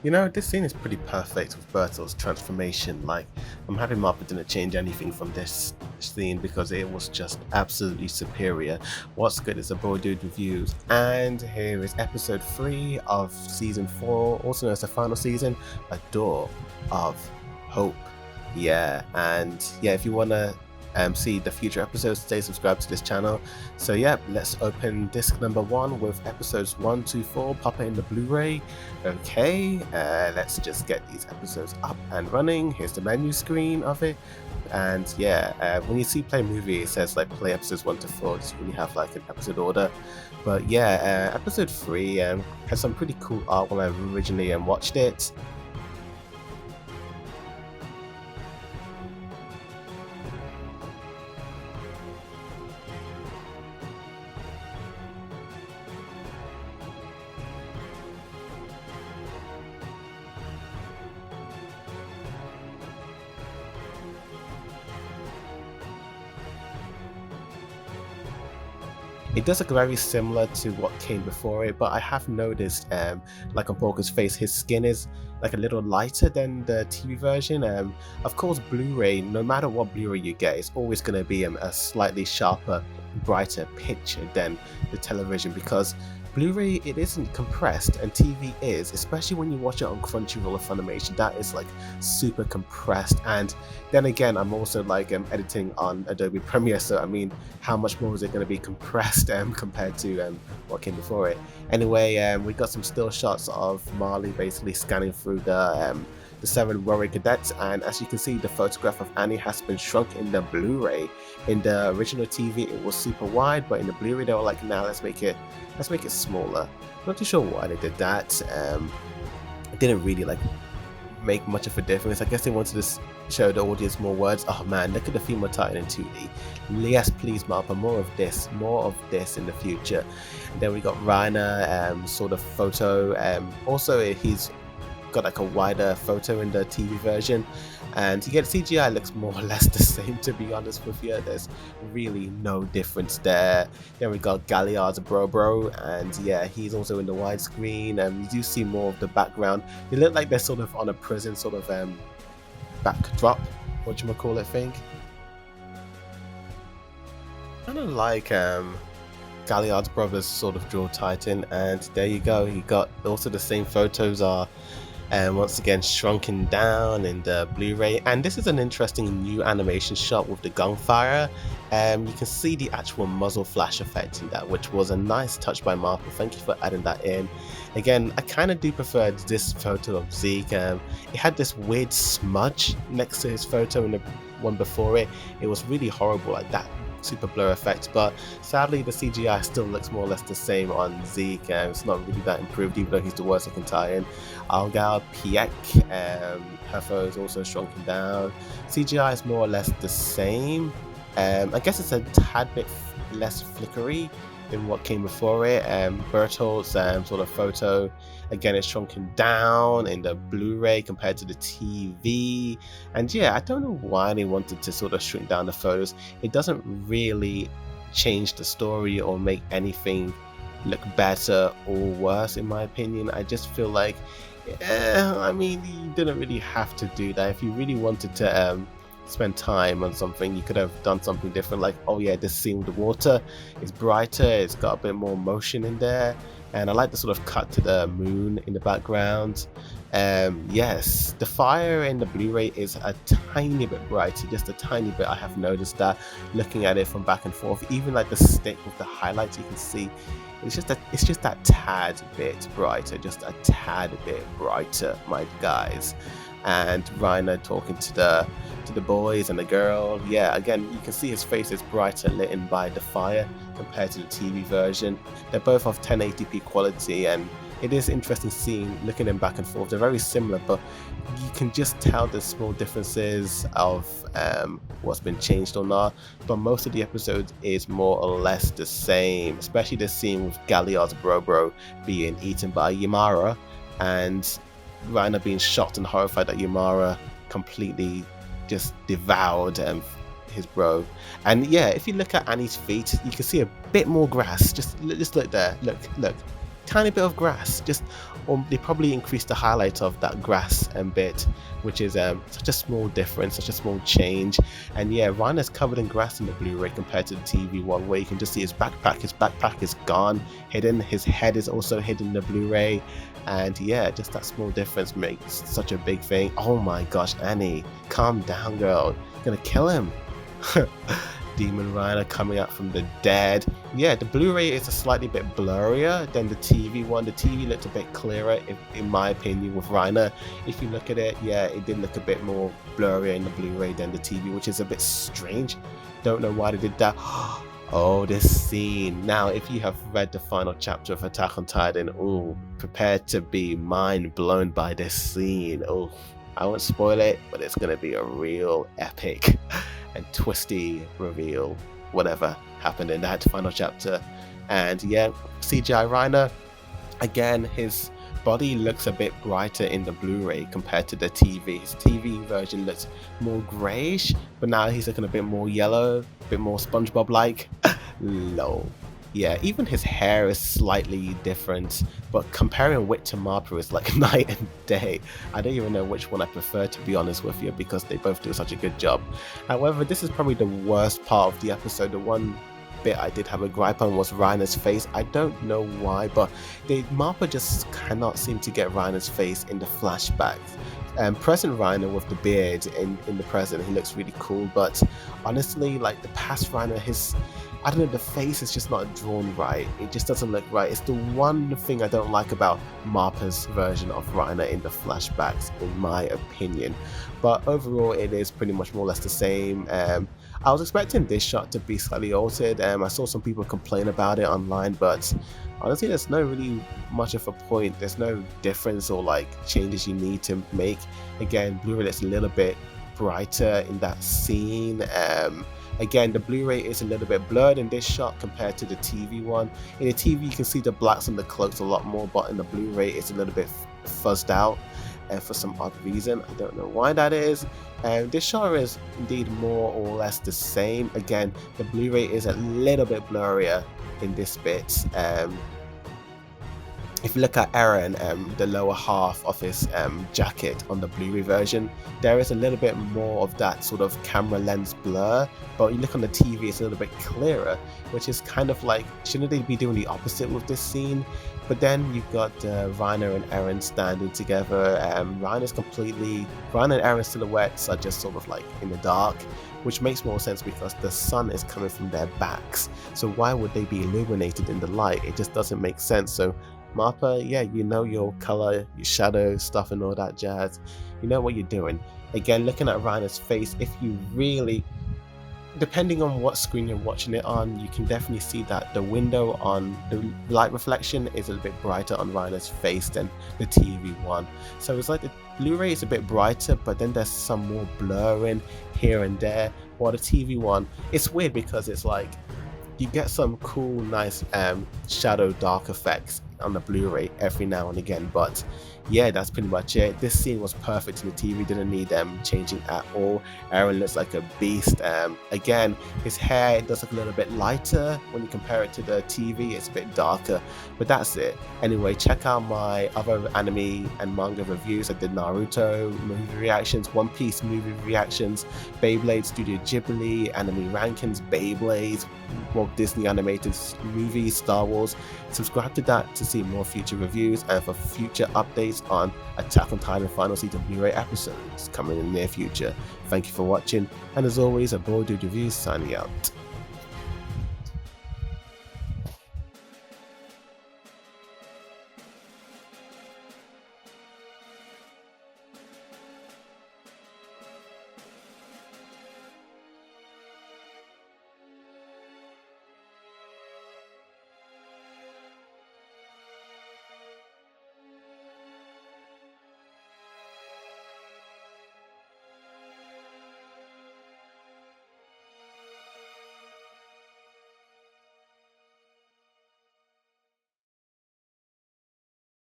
This scene is pretty perfect with Bertolt's transformation. Like, I'm happy MAPPA didn't change anything from this scene because it was just absolutely superior. What's good is a Boy Dude Reviews, and here is episode 3 of season 4, also known as the final season, A Door of Hope. Yeah, and yeah, if you want to see the future episodes, stay subscribed to this channel. So yeah, let's open disc number 1 with episodes 1 to 4, pop it in the Blu-ray. Okay, let's just get these episodes up and running. Here's the menu screen of it. And yeah, when you see play movie, it says like play episodes 1 to 4, just when you have like an episode order. But yeah, episode 3 had some pretty cool art when I originally watched it. It does look very similar to what came before it, but I have noticed, like on Porker's face, his skin is like a little lighter than the TV version. Of course, Blu-ray, no matter what Blu-ray you get, it's always going to be a slightly sharper, brighter picture than the television because Blu-ray, it isn't compressed and TV is, especially when you watch it on Crunchyroll or Funimation, that is like super compressed. And then again, I'm also like editing on Adobe Premiere, so I mean, how much more is it going to be compressed compared to what came before it? Anyway, we got some still shots of Marley basically scanning through the 7 warrior cadets, and as you can see, the photograph of Annie has been shrunk in the Blu-ray. In the original TV, it was super wide, but in the Blu-ray, they were like, "Now let's make it smaller." Not too sure why they did that. It didn't really like make much of a difference. I guess they wanted to show the audience more words. Oh man, look at the female titan in 2D. Yes, please, Marpa, more of this in the future. And then we got Reiner, sort of photo. Also, he's got like a wider photo in the TV version, and you get CGI looks more or less the same, to be honest with you. There's really no difference there. Then we got Galliard's bro, and yeah, he's also in the widescreen, and you do see more of the background. They look like they're sort of on a prison sort of backdrop, whatchamacallit thing. Kind of like Galliard's brother's sort of Draw Titan, and there you go. You got also the same photos are and once again shrunken down in the Blu-ray, and this is an interesting new animation shot with the gunfire. You can see the actual muzzle flash effect in that, which was a nice touch by Marvel. Thank you for adding that in. Again, I kind of do prefer this photo of Zeke. It had this weird smudge next to his photo in the one before it. It was really horrible, like that super blur effect, but sadly the CGI still looks more or less the same on Zeke, and it's not really that improved, even though he's the worst looking tie-in. Algal Piek, her photo is also shrunken down. CGI is more or less the same. I guess it's a tad bit less flickery than what came before it. Bertolt's sort of photo, again, it's shrunken down in the Blu-ray compared to the TV. And yeah, I don't know why they wanted to sort of shrink down the photos. It doesn't really change the story or make anything look better or worse, in my opinion. I just feel like, I mean, you didn't really have to do that. If you really wanted to spend time on something, you could have done something different, like, oh yeah, this scene with the water is brighter, it's got a bit more motion in there, and I like the sort of cut to the moon in the background. Yes, the fire in the Blu-ray is a tiny bit brighter, just a tiny bit. I have noticed that looking at it from back and forth, even like the stick with the highlights, you can see it's just that tad bit brighter, just a tad bit brighter, my guys. And Reiner talking to the boys and the girl. Yeah, again, you can see his face is brighter lit in by the fire compared to the TV version. They're both of 1080p quality, and it is interesting seeing, looking them back and forth. They're very similar, but you can just tell the small differences of what's been changed or not. But most of the episodes is more or less the same, especially the scene with Galliard's bro being eaten by Yamara, and Reiner being shocked and horrified that Yamara completely just devoured his bro. And yeah, if you look at Annie's feet, you can see a bit more grass. Just look there. Look. tiny bit of grass, just, or they probably increased the highlight of that grass and bit, which is such a small difference, such a small change. And yeah, Rhino's covered in grass in the Blu-ray compared to the TV one, where you can just see his backpack. His backpack is gone, hidden. His head is also hidden in the Blu-ray. And yeah, just that small difference makes such a big thing. Oh my gosh, Annie, calm down, girl. You're gonna kill him. Demon Rhino coming out from the dead. Yeah, the Blu-ray is a slightly bit blurrier than the TV one. The TV looked a bit clearer, in my opinion, with Rhino. If you look at it, yeah, it did look a bit more blurrier in the Blu-ray than the TV, which is a bit strange. Don't know why they did that. Oh, this scene. Now, if you have read the final chapter of Attack on Titan, ooh, prepare to be mind blown by this scene. Oh, I won't spoil it, but it's going to be a real epic and twisty reveal, whatever happened in that final chapter. And yeah, CGI Rhino, again, his body looks a bit brighter in the Blu-ray compared to the TV. His TV version looks more greyish, but now he's looking a bit more yellow, a bit more SpongeBob-like. Lol. Yeah, even his hair is slightly different, but comparing Wit to Mappa is like night and day. I don't even know which one I prefer, to be honest with you, because they both do such a good job. However, this is probably the worst part of the episode. The one bit I did have a gripe on was Rhino's face. I don't know why, but Mappa just cannot seem to get Rhino's face in the flashbacks. Present Rhino with the beard in the present, he looks really cool, but honestly, like the past Rhino, I don't know, the face is just not drawn right. It just doesn't look right. It's the one thing I don't like about Mappa's version of Rhino in the flashbacks, in my opinion. But overall, it is pretty much more or less the same. I was expecting this shot to be slightly altered. I saw some people complain about it online, but honestly, there's no really much of a point. There's no difference or like changes you need to make. Again, Blu-ray is a little bit brighter in that scene. Again, the Blu-ray is a little bit blurred in this shot compared to the TV one. In the TV, you can see the blacks on the cloaks a lot more, but in the Blu-ray, it's a little bit fuzzed out for some odd reason. I don't know why that is. This shot is indeed more or less the same. Again, the Blu-ray is a little bit blurrier in this bit. If you look at Eren, the lower half of his jacket on the Blu-ray version, there is a little bit more of that sort of camera lens blur, but you look on the TV, it's a little bit clearer, which is kind of like, shouldn't they be doing the opposite with this scene? But then you've got Reiner and Eren standing together. Reiner and Eren's silhouettes are just sort of like in the dark, which makes more sense because the sun is coming from their backs. So why would they be illuminated in the light? It just doesn't make sense. So Mappa, yeah, you know your color, your shadow stuff and all that jazz. You know what you're doing. Again, looking at Reiner's face, if you really, depending on what screen you're watching it on, you can definitely see that the window on the light reflection is a little bit brighter on Reiner's face than the TV one. So it's like the Blu-ray is a bit brighter, but then there's some more blurring here and there. While the TV one, it's weird because it's like you get some cool, nice shadow dark effects on the Blu-ray every now and again, but yeah, that's pretty much it. This scene was perfect in the TV, didn't need changing at all. Eren looks like a beast. Again, his hair does look a little bit lighter when you compare it to the TV, it's a bit darker, but that's it. Anyway, check out my other anime and manga reviews. I did Naruto movie reactions, One Piece movie reactions, Beyblade Studio Ghibli, anime rankings, Beyblade, Walt Disney animated movies, Star Wars. Subscribe to that to see more future reviews and for future updates on Attack on Titan Final Season Blu-ray episodes coming in the near future. Thank you for watching, and as always, a Boy Dude Reviews signing out.